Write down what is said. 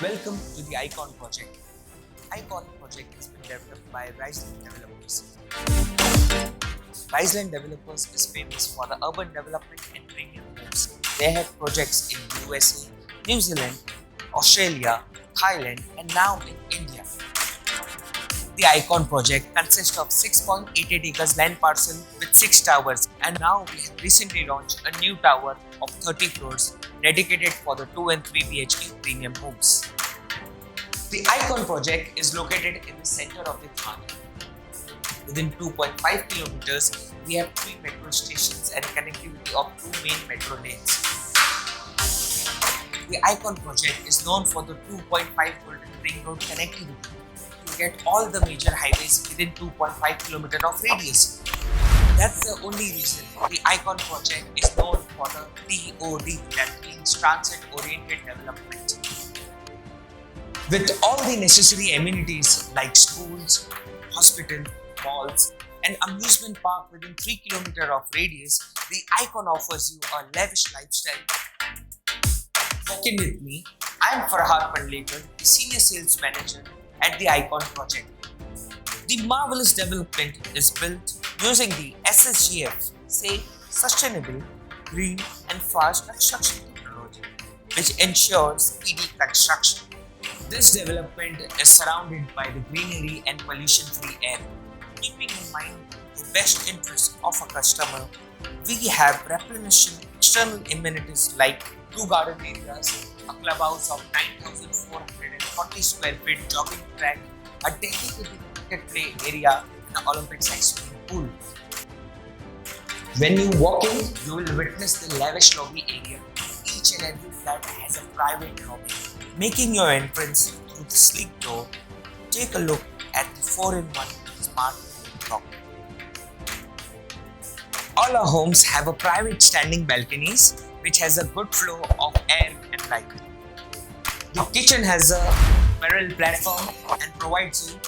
Welcome to the Icon project. Icon project has been developed by Risland developers. Risland developers is famous for the urban development and premium homes. They have projects in USA, New Zealand, Australia, Thailand, and now in India. The Icon project consists of 6.88 acres land parcel with 6 towers, and now we have recently launched a new tower of 30 floors dedicated for the 2 and 3 BHK premium homes. The Icon project is located in the center of the Thane. Within 2.5 kilometers, we have 3 metro stations and connectivity of 2 main metro lanes. The Icon project is known for the 2.5 Golden Ring Road connectivity to get all the major highways within 2.5 km of radius. That's the only reason the Icon project is known for the TOD, that means Transit Oriented Development. With all the necessary amenities like schools, hospital, malls, and amusement park within 3 km of radius, the Icon offers you a lavish lifestyle. Walk in with me. I am Farhad Pandlekar, the Senior Sales Manager at the Icon project. The marvelous development is built using the sqft, safe, sustainable, green and fast construction technology, which ensures speedy construction. This development is surrounded by the greenery and pollution-free air. Keeping in mind the best interests of a customer, we have replenishing external amenities like 2 garden areas, a clubhouse of 9,440 square feet jogging track, a dedicated cricket play area, and an Olympic-sized swimming pool. When you walk in, you will witness the lavish lobby area. Each and every flat has a private lobby. Making your entrance through the sleek door, take a look at the 4-in-1 smart lock. All our homes have a private standing balconies which has a good flow of air and light. The kitchen has a barrel platform and provides you